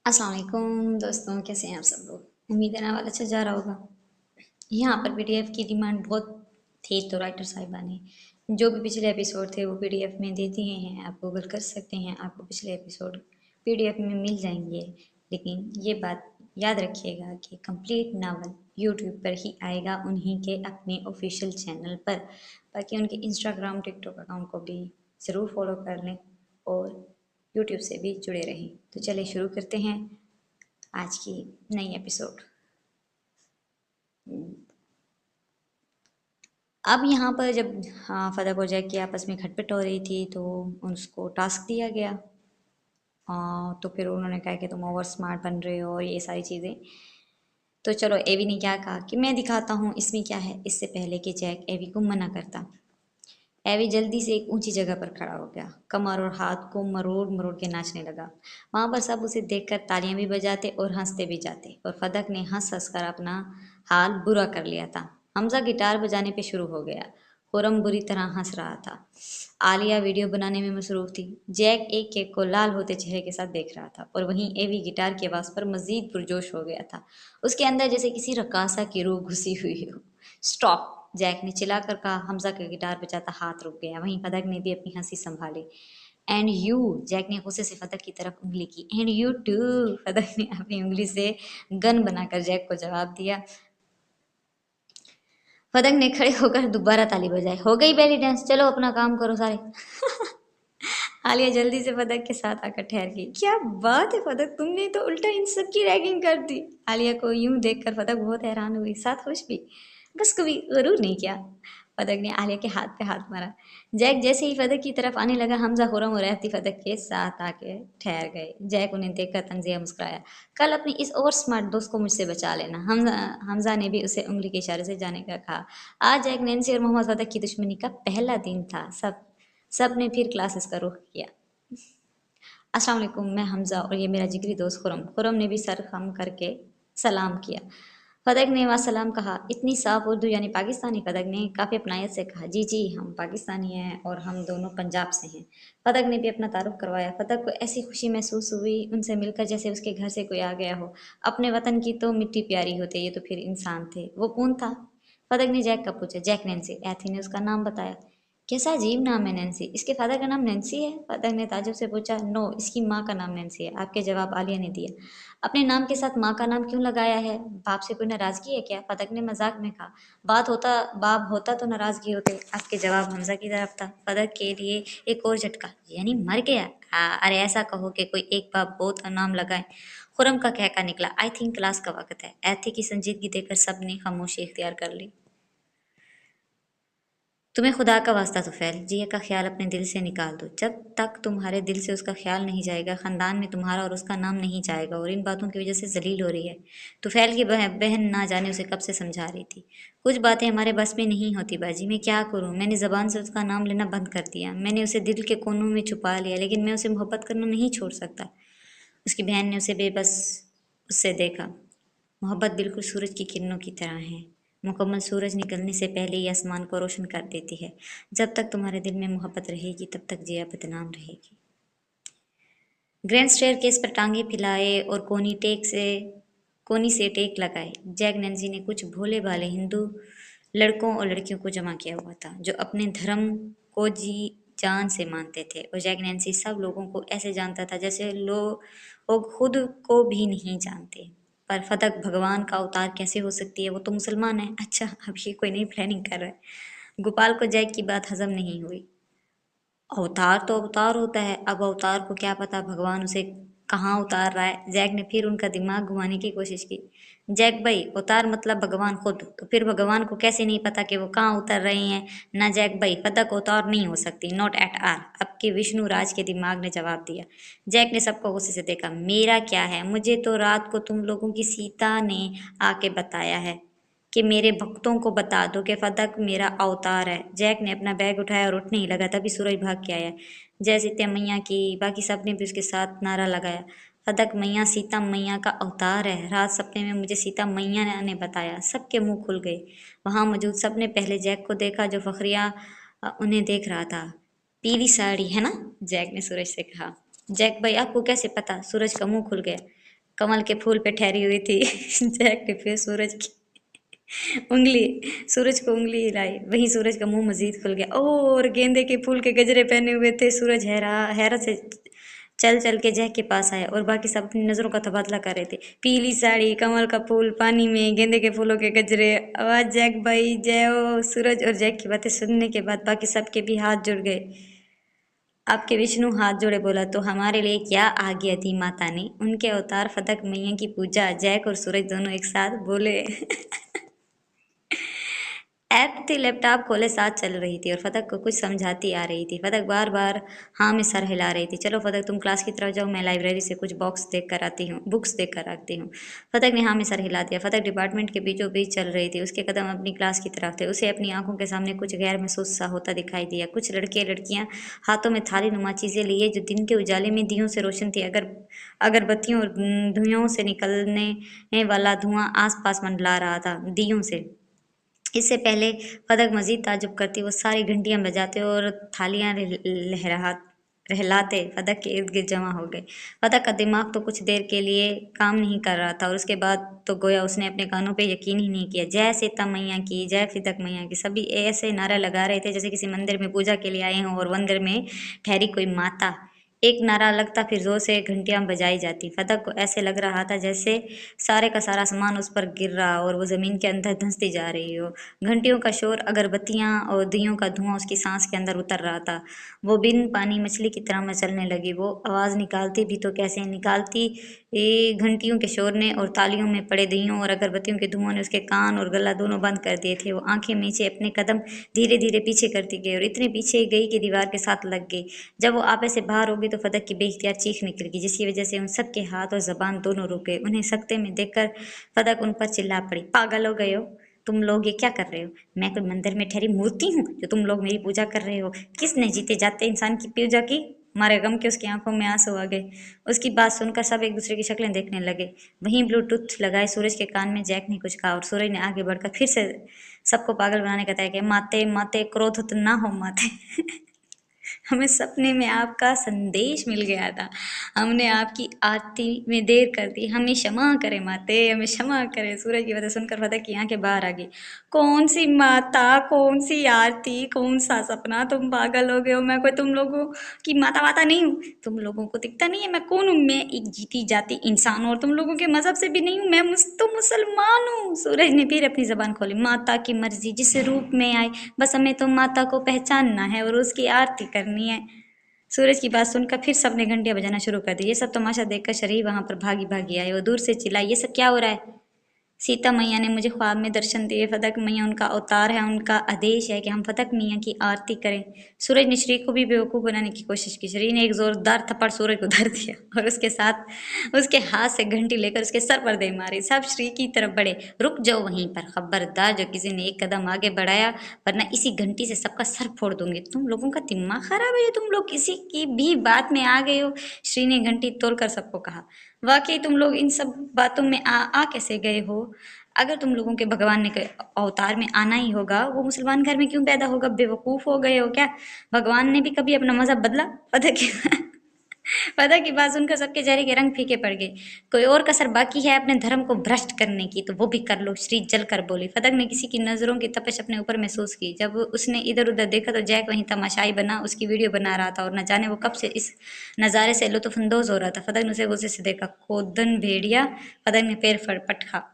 अस्सलाम वालेकुम दोस्तों, कैसे हैं आप सब लोग। उम्मीद है ना वाला अच्छा जा रहा होगा। यहाँ पर पीडीएफ की डिमांड बहुत थी तो राइटर साहिबा ने जो भी पिछले एपिसोड थे वो पीडीएफ में दे दिए हैं। आप गूगल कर सकते हैं, आपको पिछले एपिसोड पीडीएफ में मिल जाएंगे। लेकिन ये बात याद रखिएगा कि कंप्लीट नावल यूट्यूब पर ही आएगा, उन्हीं के अपने ऑफिशियल चैनल पर। बाकी उनके इंस्टाग्राम टिकटॉक अकाउंट को भी ज़रूर फॉलो कर लें और यूट्यूब से भी जुड़े रहें। तो चलिए शुरू करते हैं आज की नई एपिसोड। अब यहाँ पर जब फदक और जैक की आपस में खटपट हो रही थी तो उसको टास्क दिया गया। तो फिर उन्होंने कहा कि तुम ओवर स्मार्ट बन रहे हो और ये सारी चीज़ें। तो चलो एवी ने क्या कहा कि मैं दिखाता हूँ इसमें क्या है। इससे पहले कि जैक एवी को मना करता, एवी जल्दी से एक ऊंची जगह पर खड़ा हो गया, कमर और हाथ को मरोड़ मरोड़ के नाचने लगा। वहां पर सब उसे देखकर तालियां भी बजाते और हंसते भी जाते, और फदक ने हंस हंस कर अपना हाल बुरा कर लिया था। हमजा गिटार बजाने पे शुरू हो गया। खुरम बुरी तरह हंस रहा था। आलिया वीडियो बनाने में मसरूफ थी। जैक एक केक को लाल होते चेहरे के साथ देख रहा था, और वहीं एवी गिटार की आवाज़ पर मजीद पुरजोश हो गया था। उसके अंदर जैसे किसी रकासा की रूह घुसी हुई हो। स्टॉप, जैक ने चिल्लाकर कहा। हमजा का गिटार बजाता हाथ रुक गया। वहीं फदक ने भी अपनी हंसी संभाली। एंड यू, जैक ने गुस्से से फदक की तरफ उंगली की। एंड यू टू, फदक ने अपनी उंगली से गन बनाकर जैक को जवाब दिया। फदक ने खड़े होकर दोबारा ताली बजाई। हो गई बेली डांस, चलो अपना काम करो सारे। आलिया जल्दी से फदक के साथ आकर ठहर गई। क्या बात है फदक, तुमने तो उल्टा इन सब की रैगिंग कर दी। आलिया को यूं देखकर फदक बहुत हैरान हुई, साथ खुश भी। बस कभी गरूर नहीं किया। फदक ने आलिया के हाथ पे हाथ मारा। जैक जैसे ही फदक की तरफ आने लगा, हमजा खुरम और रहती फदक के साथ आके ठहर गए। जैक उन्हें देखकर तंजिया मुस्कुराया। कल अपनी इस ओवर स्मार्ट दोस्त को मुझसे बचा लेना। हमजा ने भी उसे उंगली के इशारे से जाने का कहा। आज जैक, नैन्सी और मोहम्मद फदक की दुश्मनी का पहला दिन था। सब ने फिर क्लासेस का रुख किया। अस्सलाम वालेकुम, मैं हमजा और ये मेरा जिगरी दोस्त खुरम। खुरम ने भी सर खम करके सलाम किया। फदक ने वासलाम कहा। इतनी साफ उर्दू यानी पाकिस्तानी? फदक ने काफ़ी अपनायत से कहा। जी जी, हम पाकिस्तानी हैं और हम दोनों पंजाब से हैं। फदक ने भी अपना तारुफ करवाया। फदक को ऐसी खुशी महसूस हुई उनसे मिलकर जैसे उसके घर से कोई आ गया हो। अपने वतन की तो मिट्टी प्यारी होती, ये तो फिर इंसान थे। वो कौन था? फदक ने जैक का पूछा। जैक नैन्सी, एथी ने उसका नाम बताया। कैसा अजीब नाम है नैन्सी, इसके फादर का नाम नैन्सी है? फदक ने ताज्जुब से पूछा। नो, इसकी माँ का नाम नैन्सी है। आपके जवाब आलिया ने दिया। अपने नाम के साथ माँ का नाम क्यों लगाया है? बाप से कोई नाराजगी है क्या? फदक ने मजाक में कहा। बाप होता तो नाराजगी होते। आपके जवाब हमजा की तरफ था। फदक के लिए एक और झटका, यानी मर गया? अरे ऐसा कहो कि कोई एक बाप बहुत नाम लगाए। खुरम का कहका निकला। आई थिंक क्लास का वक्त है। ऐथी की संजीदगी देखकर सब ने खामोशी इख्तियार कर ली। तुम्हें खुदा का वास्ता तो फैल, जिया का ख्याल अपने दिल से निकाल दो। जब तक तुम्हारे दिल से उसका ख्याल नहीं जाएगा, खानदान में तुम्हारा और उसका नाम नहीं जाएगा, और इन बातों की वजह से जलील हो रही है। तुफैल की बहन ना जाने उसे कब से समझा रही थी। कुछ बातें हमारे बस में नहीं होती बाजी, मैं क्या करूँ। मैंने ज़बान से उसका नाम लेना बंद कर दिया, मैंने उसे दिल के कोनों में छुपा लिया, लेकिन मैं उसे मोहब्बत करना नहीं छोड़ सकता। उसकी बहन ने उसे बेबस उससे देखा। मोहब्बत बिल्कुल सूरज की किरणों की तरह है, मुकम्मल सूरज निकलने से पहले ही आसमान को रोशन कर देती है। जब तक तुम्हारे दिल में मोहब्बत रहेगी, तब तक जिया बदनाम रहेगी। ग्रैंड स्टेयरकेस पर टांगे फैलाए और कोनी से टेक लगाए। जैक नैन्सी ने कुछ भोले भाले हिंदू लड़कों और लड़कियों को जमा किया हुआ था, जो अपने धर्म को जी जान से मानते थे। और जैक नैन्सी सब लोगों को ऐसे जानता था जैसे लोग खुद को भी नहीं जानते। पर फदक भगवान का अवतार कैसे हो सकती है? वो तो मुसलमान है। अच्छा, अब ये कोई नई प्लानिंग कर रहा है। गोपाल को जैक की बात हजम नहीं हुई। अवतार तो अवतार होता है, अब अवतार को क्या पता भगवान उसे कहाँ उतार रहा है। जैक ने फिर उनका दिमाग घुमाने की कोशिश की। जैक भाई, अवतार मतलब भगवान खुद, तो फिर भगवान को कैसे नहीं पता कि वो कहाँ उतर रहे हैं? ना जैक भाई, पदक अवतार नहीं हो सकती, नॉट एट आर, अब के विष्णु राज के दिमाग ने जवाब दिया। जैक ने सबको गुस्से से देखा। मेरा क्या है, मुझे तो रात को तुम लोगों की सीता ने आके बताया है कि मेरे भक्तों को बता दो कि फदक मेरा अवतार है। जैक ने अपना बैग उठाया और उठने ही लगा, तभी सूरज भाग के आया। जय सीता मैया की, बाकी सब ने भी उसके साथ नारा लगाया। फदक मैया सीता मैया का अवतार है, रात सपने में मुझे सीता मैया ने बताया। सबके मुंह खुल गए। वहां मौजूद सब ने पहले जैक को देखा, जो फखरिया उन्हें देख रहा था। पीली साड़ी है ना? जैक ने सूरज से कहा। जैक भाई, आपको कैसे पता? सूरज का मुंह खुल गया। कमल के फूल पे ठहरी हुई थी। जैक ने फिर उंगली सूरज को उंगली हिलाई, वहीं सूरज का मुंह मजीद खुल गया। और गेंदे के फूल के गजरे पहने हुए थे। सूरज हैरत से चल चल के जैक के पास आया और बाकी सब अपनी नजरों का तबादला कर रहे थे। पीली साड़ी, कमल का फूल पानी में, गेंदे के फूलों के गजरे, आवाज जैक भाई जय हो। सूरज और जैक की बातें सुनने के बाद बाकी सबके भी हाथ जुड़ गए। आपके विष्णु हाथ जोड़े बोला, तो हमारे लिए क्या आज्ञा थी माता ने। उनके अवतार फदक मैया की पूजा। जैक और सूरज दोनों एक साथ बोले। ऐप थी, लैपटॉप खोले साथ चल रही थी और फतक को कुछ समझाती आ रही थी। फतक बार बार हाँ में सर हिला रही थी। चलो फतक तुम क्लास की तरफ जाओ, मैं लाइब्रेरी से कुछ बुक्स देख कर आती हूँ। फतक ने हाँ में सर हिला दिया। फतक डिपार्टमेंट के बीचों बीच चल रही थी। उसके कदम अपनी क्लास की तरफ थे। उसे अपनी आंखों के सामने कुछ गैर महसूस सा होता दिखाई दिया। कुछ लड़के लड़कियां हाथों में थाली नुमा चीजें लिए जो दिन के उजाले में दियों से रोशन थी। अगरबत्तियों और धुइयों से निकलने वाला धुआं आस पास मंडला रहा था दियों से। इससे पहले फदक मजीद ताज्जुब करती, वो सारी घंटियां बजाते और थालियां रहलाते फदक के इर्द गिर्द जमा हो गए। फदक का दिमाग तो कुछ देर के लिए काम नहीं कर रहा था और उसके बाद तो गोया उसने अपने कानों पे यकीन ही नहीं किया। जय सीता मैया की, जय फदक मैया की, सभी ऐसे नारा लगा रहे थे जैसे किसी मंदिर में पूजा के लिए आए हों और मंदिर में ठहरी कोई माता। एक नारा लगता फिर जोर से घंटियां बजाई जाती। फदक को ऐसे लग रहा था जैसे सारे का सारा सामान उस पर गिर रहा और वो जमीन के अंदर धंसती जा रही हो। घंटियों का शोर, अगरबत्तियां और दियों का धुआं उसकी सांस के अंदर उतर रहा था। वो बिन पानी मछली की तरह मचलने लगी। वो आवाज निकालती भी तो कैसे निकालती। घंटियों के शोर ने और तालियों में पड़े दियों और अगरबत्तियों के धुआं ने उसके कान और गला दोनों बंद कर दिए थे। वो आंखें मीचे अपने कदम धीरे धीरे पीछे करती गई और इतने पीछे गई कि दीवार के साथ लग गई। जब वो आपे से बाहर हो गई तो फदक की बेइख्तियार चीख निकल गई, जिसकी वजह से उन सबके हाथ और जबान दोनों रुक गए। उन्हें सकते में देखकर फदक उन पर चिल्ला पड़ी, पागल हो गए हो तुम लोग, ये क्या कर रहे हो? मैं कोई मंदिर में ठहरी मूर्ति हूँ जो तुम लोग मेरी पूजा कर रहे हो? किसने जीते जाते इंसान की पूजा की? मारे गम के उसकी आंखों में आंसू आ गए। उसकी बात सुनकर सब एक दूसरे की शक्लें देखने लगे। वहीं ब्लूटूथ लगाए सूरज के कान में जैक ने कुछ कहा और सूरज ने आगे बढ़कर फिर से सबको पागल बनाने का तय किया। माते माते क्रोधित ना हो माते। हमें सपने में आपका संदेश मिल गया था। हमने आपकी आरती में देर कर दी, हमें क्षमा करें माते, हमें क्षमा करें। सूरज की बातें सुनकर फतह की आंखें बाहर आ गई। कौन सी माता, कौन सी आरती, कौन सा सपना? तुम पागल हो गए हो। मैं कोई तुम लोगों की माता वाता नहीं हूँ। तुम लोगों को दिखता नहीं है मैं कौन हूँ? मैं एक जीती जाती इंसान हूँ और तुम लोगों के मजहब से भी नहीं हूँ। मैं तो मुसलमान हूँ। सूरज ने फिर अपनी जबान खोली। माता की मर्जी, जिस रूप में आए, बस हमें तो माता को पहचानना है और उसकी आरती करनी है। सूरज की बात सुनकर फिर सबने घंटियां बजाना शुरू कर दी। ये सब तमाशा देखकर शरीर वहां पर भागी भागी आए। वो दूर से चिल्लाई, ये सब क्या हो रहा है? सीता मैया ने मुझे ख्वाब में दर्शन दिए। फदक मैया उनका अवतार है, उनका आदेश है कि हम फदक मैया की आरती करें। सूरज ने श्री को भी बेवकूफ़ बनाने की कोशिश की। श्री ने एक जोरदार थप्पड़ सूरज को धर दिया और उसके साथ उसके हाथ से घंटी लेकर उसके सर पर दे मारी। सब श्री की तरफ बढ़े। रुक जाओ वहीं पर, खबरदार जो किसी ने एक कदम आगे बढ़ाया वरना इसी घंटी से सबका सर फोड़ दूंगी। तुम लोगों का दिमाग खराब है, तुम लोग किसी की भी बात में आ गए हो। श्री ने घंटी तोड़कर सबको कहा। वाकई तुम लोग इन सब बातों में आ कैसे गए हो? अगर तुम लोगों के भगवान ने अवतार में आना ही होगा, वो मुसलमान घर में क्यों पैदा होगा? बेवकूफ हो गए हो क्या? भगवान ने भी कभी अपना मजहब बदला? पता की बात सुनकर सबके चेहरे के रंग फीके पड़ गए। कोई और कसर बाकी है अपने धर्म को भ्रष्ट करने की तो वो भी कर लो, श्री जल कर बोली। फदक ने किसी की नजरों की तपिश अपने ऊपर महसूस की। जब उसने इधर उधर देखा तो जैक वहीं तमाशाई बना उसकी वीडियो बना रहा था और न जाने वो कब से इस नज़ारे से लुत्फानंदोज हो रहा था। फदक ने उसे गुस्से से देखा। खोदन भेड़िया, फदक ने पैर पटका।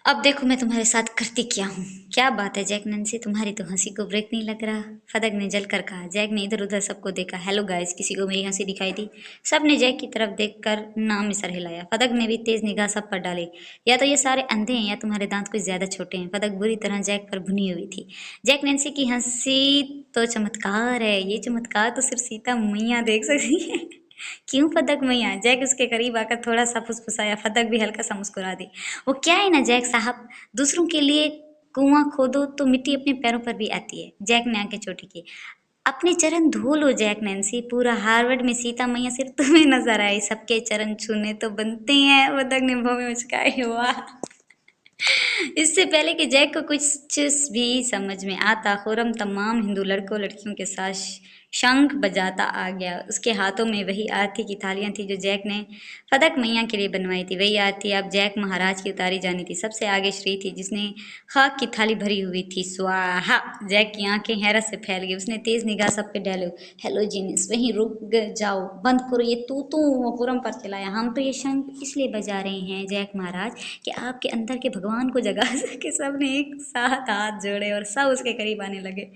अब देखो मैं तुम्हारे साथ करती क्या हूँ। क्या बात है जैक नैन्सी, तुम्हारी तो हंसी को ब्रेक नहीं लग रहा, फदक ने जलकर कहा। जैक ने इधर उधर सबको देखा। हेलो गाइस, किसी को मेरी हंसी दिखाई दी? सब ने जैक की तरफ देखकर नाम में सर हिलाया। फदक ने भी तेज निगाह सब पर डाली। या तो ये सारे अंधे हैं या तुम्हारे दांत कुछ ज्यादा छोटे हैं। फदक बुरी तरह जैक पर भुनी हुई थी। जैक नैन्सी की हंसी तो चमत्कार है। ये चमत्कार तो सिर्फ सीता मैया देख सकती है। क्यों फदक मैया? जैक उसके करीब आकर थोड़ा सा फुसफुसाया। फदक भी हल्का सा मुस्कुरा दी। वो क्या है ना जैक साहब, दूसरों के लिए कुआं खोदो तो मिट्टी अपने पैरों पर भी आती है। जैक ने आंखें छोटी की। अपने चरण धो लो जैक नैन्सी, पूरा हार्वर्ड में सीता मैया सिर्फ तुम्हें नजर आई, सबके चरण छूने तो बनते हैं। फदक ने भौं में मुस्काई। वाह। इससे पहले कि जैक को कुछ भी समझ में आता, खुर्रम तमाम हिंदू लड़कों लड़कियों के साथ शंख बजाता आ गया। उसके हाथों में वही आरती की थालियां थी जो जैक ने फदक मैया के लिए बनवाई थी। वही आरती अब जैक महाराज की उतारी जानी थी। सबसे आगे श्री थी जिसने खाक की थाली भरी हुई थी। स्वाहा। जैक की आंखें हैरत से फैल गई। उसने तेज निगाह सब पे डाले। हेलो जीनिस, वहीं रुक जाओ, बंद करो ये तू खुरम पर चिल्लाया। हम तो ये शंख इसलिए बजा रहे हैं जैक महाराज कि आपके अंदर के भगवान को जगा सके। सबने एक साथ हाथ जोड़े और सब उसके करीब आने लगे।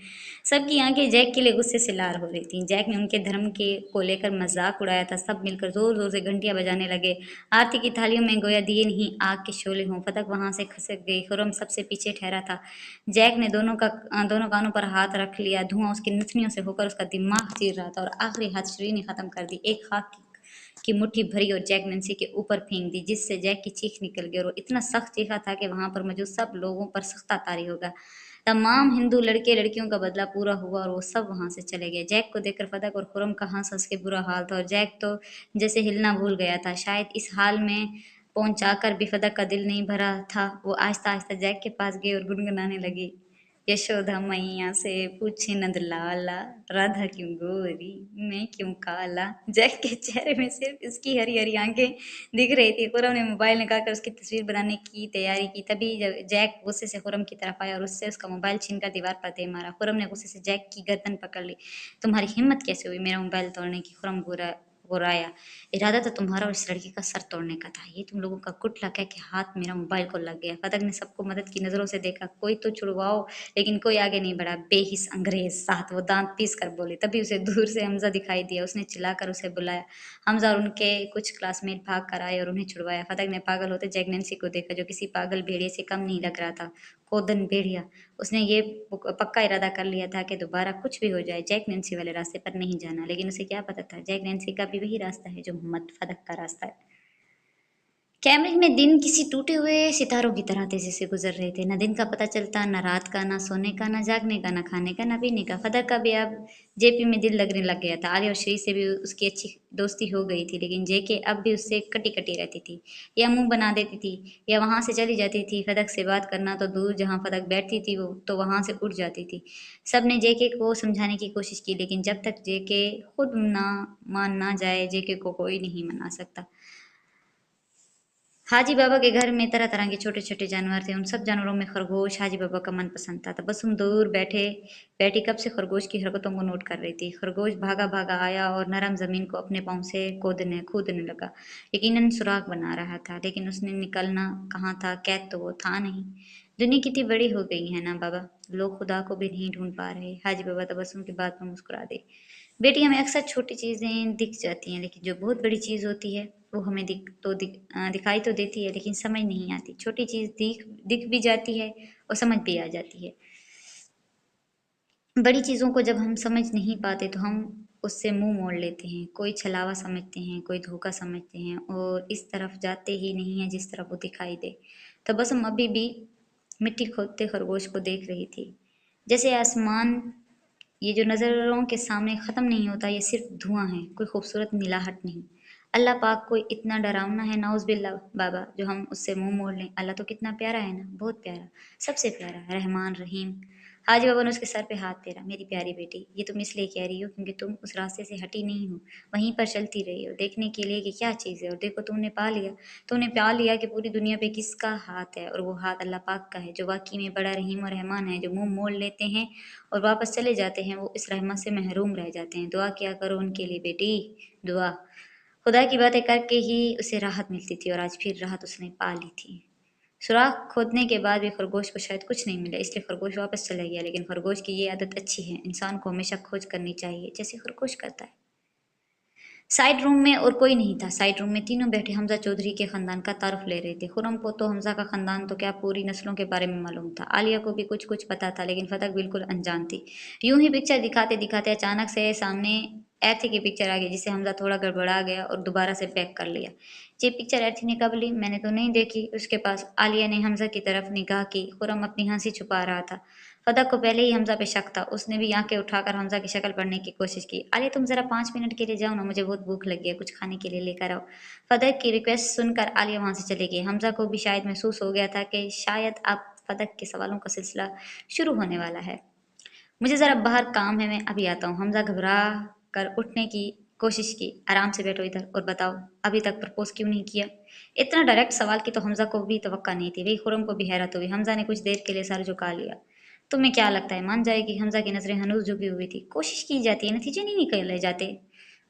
सबकी आंखें जैक के लिए गुस्से से लाल हो रही थीं। जैक ने उनके धर्म के को लेकर मजाक उड़ाया था। सब मिलकर जोर जोर से घंटियां बजाने लगे। आरती की थालियों में गोया दिए नहीं आग के शोले हों। फतक वहां से खसक गई। खुर्रम सबसे पीछे ठहरा था। जैक ने दोनों कानों पर हाथ रख लिया। धुआं उसकी नथनियों से होकर उसका दिमाग चीर रहा था और आखिरी हाथ श्री ने खत्म कर दी। एक खाक की मुट्ठी भरी और जैक नैन्सी के ऊपर फेंक दी, जिससे जैक की चीख निकल गई और वो इतना सख्त चीखा था कि वहां पर मौजूद सब लोगों पर सख्ता तारी होगा। तमाम हिंदू लड़के लड़कियों का बदला पूरा हुआ और वो सब वहां से चले गए। जैक को देखकर फदक और खुरम का हंस हंस के बुरा हाल था और जैक तो जैसे हिलना भूल गया था। शायद इस हाल में पहुंचाकर भी फदक का दिल नहीं भरा था। वो आहिस्ता आहिस्ता जैक के पास गई और गुनगुनाने लगी। यशोदा मैया से पूछे नंद लाला, राधा क्यों गोरी, मैं क्यों काला। जैक के चेहरे में सिर्फ इसकी हरी हरी आंखें दिख रही थी। खुरम ने मोबाइल निकालकर उसकी तस्वीर बनाने की तैयारी की। तभी जब जैक गुस्से से खुरम की तरफ आया और उससे उसका मोबाइल छीनकर दीवार पर दे मारा। खुरम ने गुस्से से जैक की गर्दन पकड़ ली। तुम्हारी हिम्मत कैसे हुई मेरा मोबाइल तोड़ने की। खुरम गुर्राया। इरादा तो तुम्हारा और इस लड़की का सर तोड़ने का था। ये तुम लोगों का गुड लक है कि हाथ मेरा मोबाइल को लग गया। फदक ने सबको मदद की नजरों से देखा। कोई तो छुड़वाओ, लेकिन कोई आगे नहीं बढ़ा। बेहिस अंग्रेज साथ, वो दांत पीस कर बोली। तभी उसे दूर से हमजा दिखाई दिया। उसने चिल्लाकर उसे बुलाया। हमजा और उनके कुछ क्लासमेट भाग कर आए और उन्हें छुड़वाया। फदक ने पागल होते जैक नैन्सी को देखा, जो किसी पागल भेड़िए से कम नहीं लग रहा था। कोदन भेड़िया। उसने ये पक्का इरादा कर लिया था कि दोबारा कुछ भी हो जाए जैक नैन्सी वाले रास्ते पर नहीं जाना। लेकिन उसे क्या पता था जैक नैन्सी का भी वही रास्ता है जो मोहम्मद फदक का रास्ता है। कैमरे में दिन किसी टूटे हुए सितारों की तरह तेजी से गुजर रहे थे। न दिन का पता चलता, न रात का, न सोने का, न जागने का, न खाने का, न पीने का। फदक का भी अब जेपी में दिल लगने लग गया था। आलिया और श्री से भी उसकी अच्छी दोस्ती हो गई थी, लेकिन जेके अब भी उससे कटी कटी रहती थी। या मुंह बना देती थी या वहां से चली जाती थी। फदक से बात करना तो दूर, जहां फदक बैठती थी वो तो वहां से उठ जाती थी। सब ने जेके को समझाने की कोशिश की, लेकिन जब तक जेके खुद ना मान ना जाए जेके को कोई नहीं मना सकता। हाजी बाबा के घर में तरह तरह के छोटे छोटे जानवर थे। उन सब जानवरों में खरगोश हाजी बाबा का मन पसंद था। बस हम दूर बैठे बैठी कब से खरगोश की हरकतों को नोट कर रही थी। खरगोश भागा भागा आया और नरम जमीन को अपने पाँव से कूदने लगा। यकीनन सुराग बना रहा था, लेकिन उसने निकलना कहाँ था। कैद तो वो था नहीं। दुनिया कितनी बड़ी हो गई है ना बाबा, लोग खुदा को भी नहीं ढूंढ पा रहे। हाजी बाबा तबस्सुम की बात पर मुस्कुरा दे। बेटी, हमें अक्सर छोटी चीज़ें दिख जाती हैं, लेकिन जो बहुत बड़ी चीज़ होती है वो हमें दिखाई तो देती है, लेकिन समझ नहीं आती। छोटी चीज़ दिख दिख भी जाती है और समझ भी आ जाती है। बड़ी चीज़ों को जब हम समझ नहीं पाते तो हम उससे मुंह मोड़ लेते हैं। कोई छलावा समझते हैं, कोई धोखा समझते हैं और इस तरफ जाते ही नहीं है जिस तरफ वो दिखाई दे। तो बस हम अभी भी मिट्टी खोदते खरगोश को देख रही थी। जैसे आसमान ये जो नज़रों के सामने ख़त्म नहीं होता, ये सिर्फ धुआं है, कोई खूबसूरत मिलाहट नहीं। अल्लाह पाक कोई इतना डरावना है नाउज़ बिल्ला बाबा, जो हम उससे मुंह मोड़ लें। अल्लाह तो कितना प्यारा है ना, बहुत प्यारा, सबसे प्यारा, रहमान रहीम। हाजी बाबा ने उसके सर पे हाथ फेरा। मेरी प्यारी बेटी, ये तुम इसलिए कह रही हो क्योंकि तुम उस रास्ते से हटी नहीं हो, वहीं पर चलती रही हो देखने के लिए कि क्या चीज़ है। और देखो तुमने पा लिया कि पूरी दुनिया पे किसका हाथ है, और वो हाथ अल्लाह पाक का है, जो वाकई में बड़ा रहीम और रहमान है। जो मुंह मोड़ लेते हैं और वापस चले जाते हैं वो इस रहमत से महरूम रह जाते हैं। दुआ किया करो उनके लिए बेटी, दुआ। खुदा की बातें करके ही उसे राहत मिलती थी और आज फिर राहत उसने पा ली थी। सुराख खोदने के बाद भी खरगोश को शायद कुछ नहीं मिला, इसलिए खरगोश वापस चला गया। लेकिन खरगोश की ये आदत अच्छी है, इंसान को हमेशा खोज करनी चाहिए जैसे खरगोश करता है। साइड रूम में और कोई नहीं था। साइड रूम में तीनों बैठे हमजा चौधरी के खानदान का तारुफ ले रहे थे। खुरम को तो हमजा का खानदान तो क्या पूरी नस्लों के बारे में मालूम था। आलिया को भी कुछ कुछ पता था, लेकिन फतक बिल्कुल अनजान थी। यूं ही पिक्चर दिखाते दिखाते अचानक से सामने एर्थी की पिक्चर आ गई, जिसे हमजा थोड़ा गड़बड़ा गया और दोबारा से पैक कर लिया। ये पिक्चर एर्थी ने कब ली, मैंने तो नहीं देखी। उसके पास आलिया ने हमजा की तरफ निगाह की। खुरम अपनी हंसी छुपा रहा था। फदक को पहले ही हमजा पे शक था। उसने भी आंखें उठाकर हमजा की शक्ल पढ़ने की कोशिश की। अरे तुम जरा 5 मिनट के लिए जाओ ना, मुझे बहुत भूख लगी है, कुछ खाने के लिए लेकर आओ। फदक की रिक्वेस्ट सुनकर आलिया वहां से चली गई। हमजा को भी शायद महसूस हो गया था कि शायद अब फदक के सवालों का सिलसिला शुरू होने वाला है। मुझे ज़रा बाहर काम है, मैं अभी आता हूँ। हमजा घबरा कर उठने की कोशिश की। आराम से बैठो इधर और बताओ, अभी तक प्रपोज क्यों नहीं किया? इतना डायरेक्ट सवाल की तो हमजा को भी तवक्का नहीं थी। वही खुरम को भी हैरत हुई। हमजा ने कुछ देर के लिए सर झुका लिया। तुम्हें क्या लगता है मान जाएगी? हमजा की नजरें हनूस झुकी हुई थी। कोशिश की जाती है, नतीजे नहीं निकले जाते।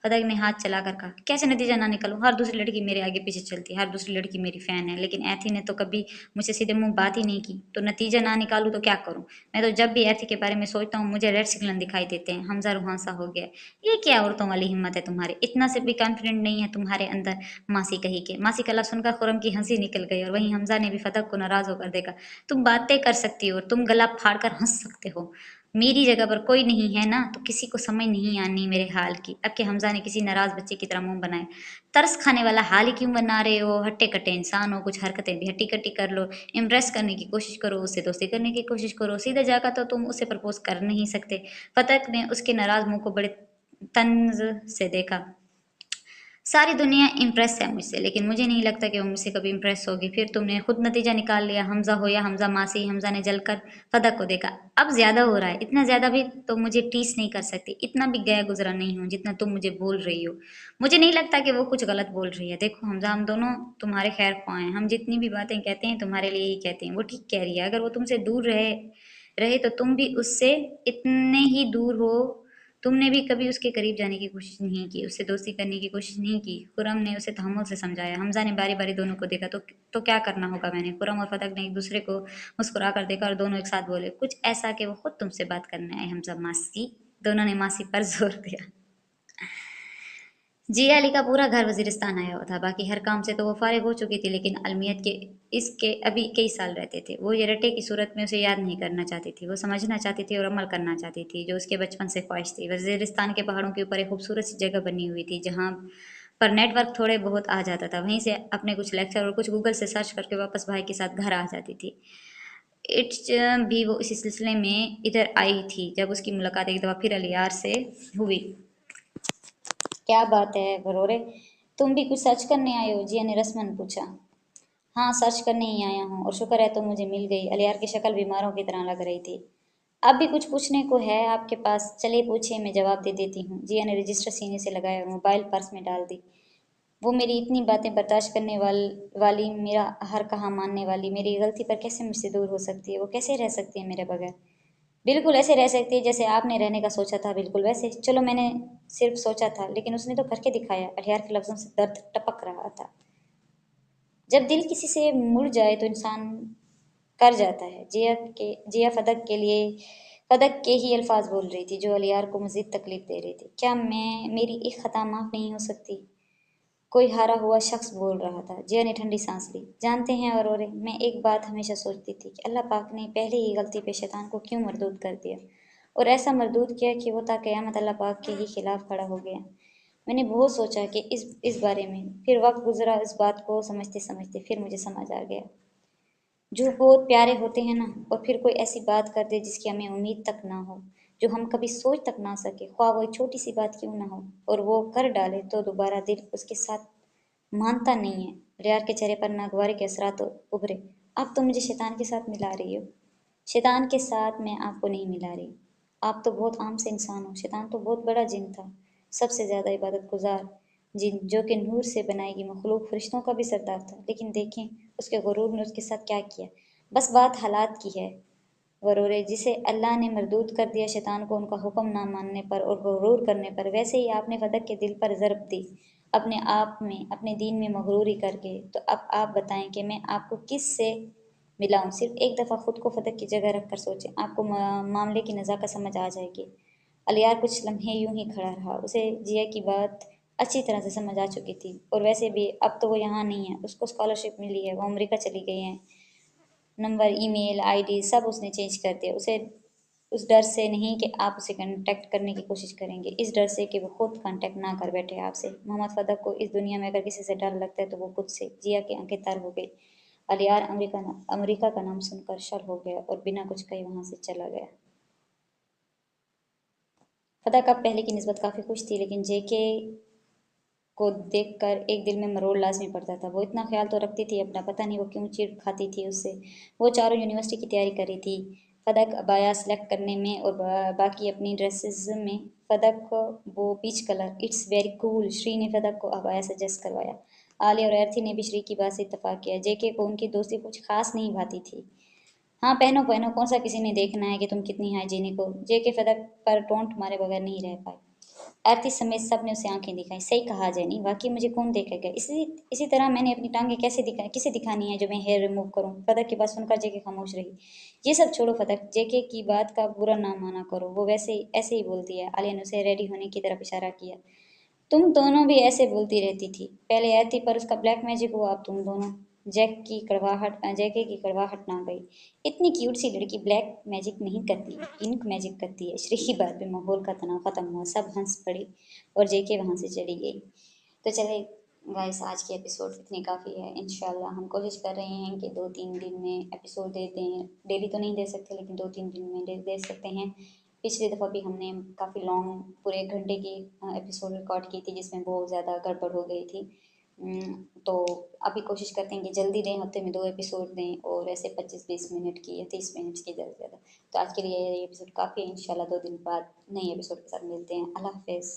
फदक ने हाथ चलाकर कहा, कैसे नतीजा ना निकलूं? हर दूसरी लड़की मेरे आगे पीछे चलती है, हर दूसरी लड़की मेरी फैन है, लेकिन ऐथी ने तो कभी मुझसे सीधे मुंह बात ही नहीं की। तो नतीजा ना निकालूं तो क्या करूं? मैं तो जब भी ऐथी के बारे में सोचता हूँ मुझे रेड सिग्नल दिखाई देते हैं। हमजा रूहान सा हो गया। ये क्या औरतों वाली हिम्मत है तुम्हारी? इतना से भी कॉन्फिडेंट नहीं है तुम्हारे अंदर? मासी कही के। मासी का लफ्ज सुनकर खुरम की हंसी निकल गई और वहीं हमजा ने भी फदक को नाराज होकर देखा। तुम बातें कर सकती हो और तुम गला फाड़ कर हंस सकते हो, मेरी जगह पर कोई नहीं है ना, तो किसी को समझ नहीं आनी मेरे हाल की। अब के हमजा ने किसी नाराज बच्चे की तरह मुंह बनाया। तरस खाने वाला हाल ही क्यों बना रहे हो? हट्टे कट्टे इंसान हो, कुछ हरकतें भी हट्टी कट्टी कर लो। इम्प्रेस करने की कोशिश करो, उससे दोस्ती करने की कोशिश करो। सीधे जाकर तो तुम उसे प्रपोज कर नहीं सकते। फतक ने उसके नाराज मुंह को बड़े तंज से देखा। सारी दुनिया इम्प्रेस है मुझसे, लेकिन मुझे नहीं लगता कि वो मुझसे कभी इम्प्रेस होगी। फिर तुमने खुद नतीजा निकाल लिया। हमजा हो या हमजा मासी। हमजा ने जलकर फदक को देखा। अब ज्यादा हो रहा है, इतना ज्यादा भी तो मुझे टीस नहीं कर सकती। इतना भी गया गुजरा नहीं हूँ जितना तुम मुझे बोल रही हो। मुझे नहीं लगता कि वो कुछ गलत बोल रही है। देखो हमजा, हम दोनों तुम्हारे खैर ख्वाह हैं। हम जितनी भी बातें कहते हैं तुम्हारे लिए ही कहते हैं। वो ठीक कह रही है। अगर वो तुमसे दूर रहे रहे तो तुम भी उससे इतने ही दूर हो। तुमने भी कभी उसके करीब जाने की कोशिश नहीं की, उससे दोस्ती करने की कोशिश नहीं की। खुरम ने उसे तहम्मुल से समझाया। हमजा ने बारी बारी दोनों को देखा। तो क्या करना होगा मैंने? खुरम और फतक ने एक दूसरे को मुस्कुरा कर देखा और दोनों एक साथ बोले, कुछ ऐसा कि वो खुद तुमसे बात करने आए। हमजा मासी। दोनों ने मासी पर जोर दिया। जिया अली का पूरा घर वजीरिस्तान आया हुआ था। बाकी हर काम से तो वो फारिग हो चुकी थी, लेकिन अलमियत के इसके अभी कई साल रहते थे। वो ये रटे की सूरत में उसे याद नहीं करना चाहती थी। वो समझना चाहती थी और अमल करना चाहती थी, जो उसके बचपन से ख्वाहिश थी। वजीरिस्तान के पहाड़ों के ऊपर एक खूबसूरत सी जगह बनी हुई थी, जहाँ पर नेटवर्क थोड़े बहुत आ जाता था। वहीं से अपने कुछ लेक्चर और कुछ गूगल से सर्च करके वापस भाई के साथ घर आ जाती थी। इट्स भी वो इसी सिलसिले में इधर आई थी जब उसकी मुलाकात एक दफ़ा फिर अलियार से हुई। क्या बात है भरोरे, तुम भी कुछ सर्च करने आए हो? जिया ने रसमन पूछा। हाँ, सर्च करने ही आया हूँ और शुक्र है तुम मुझे मिल गई। अलियार की शक्ल बीमारों की तरह लग रही थी। अब भी कुछ पूछने को है आपके पास? चलिए पूछिए, मैं जवाब दे देती हूँ। जिया ने रजिस्टर सीने से लगाया और मोबाइल पर्स में डाल दी। वो मेरी इतनी बातें बर्दाश्त करने वाली, मेरा हर कहा मानने वाली, मेरी गलती पर कैसे मुझसे दूर हो सकती है? वो कैसे रह सकती है मेरे बगैर? बिल्कुल ऐसे रह सकती है जैसे आपने रहने का सोचा था, बिल्कुल वैसे। चलो, मैंने सिर्फ सोचा था, लेकिन उसने तो करके दिखाया। अलियार के लफ्जों से दर्द टपक रहा था। जब दिल किसी से मुड़ जाए तो इंसान कर जाता है। जिया फदक के ही अल्फाज बोल रही थी, जो अलियार को मजीद तकलीफ दे रही थी। क्या मैं मेरी एक खता माफ नहीं हो सकती? कोई हारा हुआ शख्स बोल रहा था। जिया ने ठंडी सांस ली। जानते हैं औरोरे, मैं एक बात हमेशा सोचती थी कि अल्लाह पाक ने पहले ही गलती पे शैतान को क्यों मरदूद कर दिया, और ऐसा मरदूद किया कि वो ता क़यामत अल्लाह पाक के ही खिलाफ खड़ा हो गया। मैंने बहुत सोचा कि इस बारे में। फिर वक्त गुजरा, इस बात को समझते समझते फिर मुझे समझ आ गया। झूठ बहुत प्यारे होते हैं ना, और फिर कोई ऐसी बात कर दे जिसकी हमें उम्मीद तक ना हो, जो हम कभी सोच तक ना सके, ख्वाह वो एक छोटी सी बात क्यों ना हो, और वो कर डाले तो दोबारा दिल उसके साथ मानता नहीं है। रियार के चेहरे पर नागवारे के असरात उभरे। अब तो मुझे शैतान के साथ मिला रही हो। शैतान के साथ मैं आपको नहीं मिला रही। आप तो बहुत आम से इंसान हो। शैतान तो बहुत बड़ा जिन था, सबसे ज्यादा इबादत गुजार जिन, जो कि नूर से बनाएगी मखलूक, फरिश्तों का भी सरदार था। लेकिन देखें उसके गुरूर ने उसके साथ क्या किया। बस बात हालात की है वरोरे, जिसे अल्लाह ने मरदूद कर दिया शैतान को उनका हुक्म ना मानने पर और गुरूर करने पर, वैसे ही आपने फदक के दिल पर ज़रब दी, अपने आप में, अपने दीन में मगरूरी करके। तो अब आप बताएं कि मैं आपको किस से मिलाऊं? सिर्फ एक दफ़ा खुद को फदक की जगह रख कर सोचें, आपको मामले की नज़ाकत समझ आ जाएगी। अलियार कुछ लम्हे यूं ही खड़ा रहा। उसे जिया की बात अच्छी तरह से समझ आ चुकी थी, और वैसे भी अब तो वो यहाँ नहीं है। उसको स्कॉलरशिप मिली है, वो अमेरिका चली गई है। नंबर, ईमेल आईडी सब उसने चेंज कर दिया। उसे उस डर से नहीं कि आप उसे कांटेक्ट करने की कोशिश करेंगे, इस डर से कि वो खुद कांटेक्ट ना कर बैठे आपसे। मोहम्मद फदक को इस दुनिया में अगर किसी से डर लगता है तो वो खुद से। जिया की आंखें तर हो गई। अलियार अमेरिका का नाम सुनकर शर हो गया और बिना कुछ कहे वहां से चला गया। फदक अब पहले की निस्बत काफ़ी खुश थी, लेकिन जेके को देखकर एक दिल में मरोड़ लाजमी पड़ता था। वो इतना ख्याल तो रखती थी अपना, पता नहीं वो क्यों चिढ़ खाती थी उससे। वो चारों यूनिवर्सिटी की तैयारी कर रही थी। फ़दक अबाया सेलेक्ट करने में और बाकी अपनी ड्रेसेस में फ़दक को वो peach colour it's very cool. Shri ने फ़दक को अबाया सजेस्ट करवाया। आलिया और एर्थी ने भी श्री की बात से इत्तेफाक किया। जेके को उनकी दोस्ती कुछ खास नहीं भाती थी। हाँ पहनो पहनो, कौन सा किसी ने देखना है कि तुम कितनी हाइजीनिक हो। जेके फ़दक पर टोंट मारे बगैर नहीं रह पाई। आरती समेत सब ने उसे आंखें दिखाई। सही कहा जेनी, वाकई मुझे कौन देखेगा। इसी तरह मैंने अपनी टांगें किसे दिखानी है जो मैं हेयर रिमूव करूं। फदक की बात सुनकर जेके खामोश रही। ये सब छोड़ो फदक, जेके की बात का बुरा ना माना करो, वो ऐसे ही बोलती है। आलिया ने उसे रेडी होने की तरफ इशारा किया। तुम दोनों भी ऐसे बोलती रहती थी। पहले आरती पर उसका ब्लैक मैजिक हुआ, अब तुम दोनों। जेके की कड़वाहट ना गई। इतनी क्यूट सी लड़की ब्लैक मैजिक नहीं करती, इंक मैजिक करती है। श्री की बात पे माहौल का तनाव खत्म हुआ, सब हंस पड़े और जेके वहां से चली गई। तो चले गाइस, आज की एपिसोड इतनी काफ़ी है। इंशाल्लाह हम कोशिश कर रहे हैं कि 2-3 दिन में एपिसोड देते हैं। डेली तो नहीं दे सकते लेकिन 2-3 दिन में दे सकते हैं। पिछली दफ़ा भी हमने काफ़ी लॉन्ग पूरे 1 घंटे की एपिसोड रिकॉर्ड की थी जिसमें बहुत ज़्यादा गड़बड़ हो गई थी। तो अभी कोशिश करते हैं कि जल्दी दें, हफ्ते में 2 एपिसोड दें और ऐसे 25-20 मिनट की या 30 मिनट की ज़्यादा से ज़्यादा। तो आज के लिए ये एपिसोड काफ़ी है। इंशाल्लाह 2 दिन बाद नई एपिसोड के साथ मिलते हैं। अल्लाह हाफिज़।